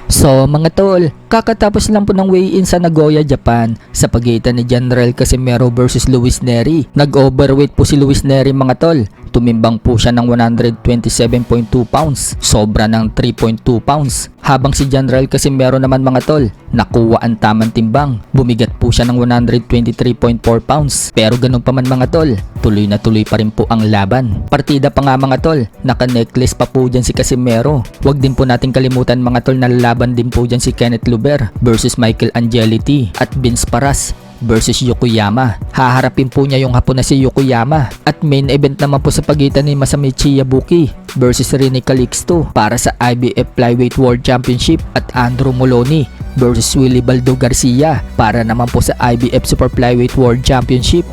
So mga tol, kakatapos lang po ng weigh-in sa Nagoya, Japan sa pagitan ni General Casimero versus Luis Nery. Nag-overweight po si Luis Nery mga tol. Tumimbang po siya ng 127.2 pounds, sobra ng 3.2 pounds. Habang si General Casimero naman mga tol, nakuha ang tamang timbang. Bumigat po siya ng 123.4 pounds. Pero ganun pa man mga tol, tuloy na tuloy pa rin po ang laban. Partida pa nga mga tol, naka-necklace pa po dyan si Casimero. Huwag din po natin kalimutan mga tol na laban din po dyan si Kenneth Luber versus Michael Angeliti at Vince Paras versus Yokoyama. Haharapin po niya yung hapon na si Yokoyama. At main event naman po sa pagitan ni Masamichi Yabuki versus Rene Calixto para sa IBF Flyweight World Championship at Andrew Moloney versus Willie Baldo Garcia para naman po sa IBF Super Flyweight World Championship.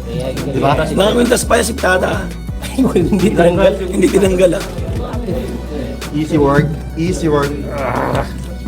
Diba? Nakakwintas pa yung siktada. Hindi tinanggal ah. Easy work, easy work.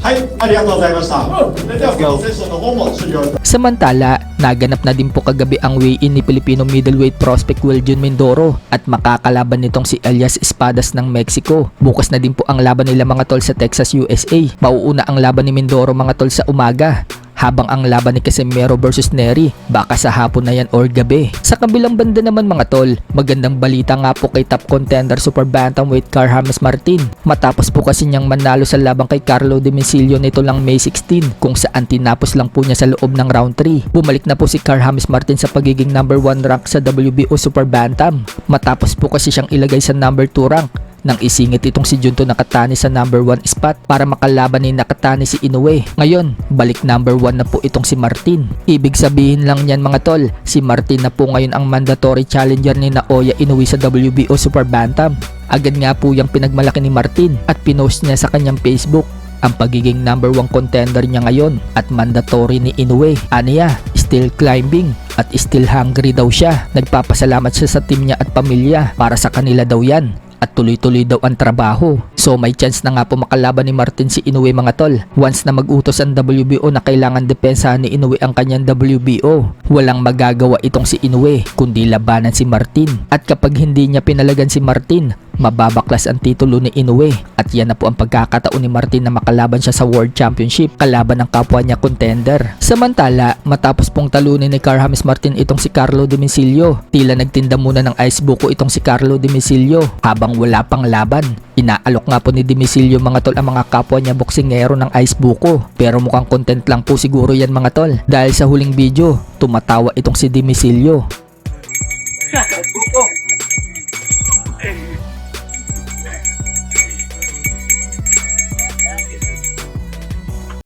はい、ありがとうございました。それでは、セッションの方も終了。 Samantala, naganap na din po kagabi ang weigh-in ni Filipino middleweight prospect Wiljon Mindoro at makakalaban nitong si Elias Espadas ng Mexico. Bukas na din po ang laban nila mga tol sa Texas, USA. Mauuna ang laban ni Mindoro mga tol sa umaga. Habang ang laban ni Casimero versus Nery, baka sa hapon na yan or gabi. Sa kabilang banda naman mga tol, magandang balita nga po kay top contender super bantamweight Carl James Martin. Matapos po kasi niyang manalo sa laban kay Carlo Domicilio nito lang May 16, kung saan tinapos lang po niya sa loob ng round 3. Bumalik na po si Carl James Martin sa pagiging number 1 rank sa WBO Super Bantam. Matapos po kasi siyang ilagay sa number 2 rank nang isingit itong si Junto Nakatani sa number 1 spot para makalaban ni Nakatani si Inoue. Ngayon, balik number 1 na po itong si Martin. Ibig sabihin lang niyan mga tol, si Martin na po ngayon ang mandatory challenger ni Naoya Inoue sa WBO Super Bantam. Agad nga po yung pinagmalaki ni Martin at pinost niya sa kanyang Facebook ang pagiging number 1 contender niya ngayon at mandatory ni Inoue. Aniya, still climbing at still hungry daw siya. Nagpapasalamat siya sa team niya at pamilya, para sa kanila daw yan. At tuloy-tuloy daw ang trabaho. So may chance na nga po makalaban ni Martin si Inoue mga tol. Once na mag-utos ang WBO na kailangan depensahan ni Inoue ang kanyang WBO, walang magagawa itong si Inoue kundi labanan si Martin. At kapag hindi niya pinalagan si Martin, mababaklas ang titulo ni Inoue. At yan na po ang pagkakataon ni Martin na makalaban siya sa World Championship kalaban ng kapwa niya contender. Samantala, matapos pong talunin ni Carl James Martin itong si Carlo Domicilio, tila nagtinda muna ng ice buko itong si Carlo Domicilio habang wala pang laban. Inaalok nga po ni Domicilio mga tol ang mga kapwa niya boksingero ng ice buko. Pero mukhang content lang po siguro yan mga tol, dahil sa huling video, tumatawa itong si Domicilio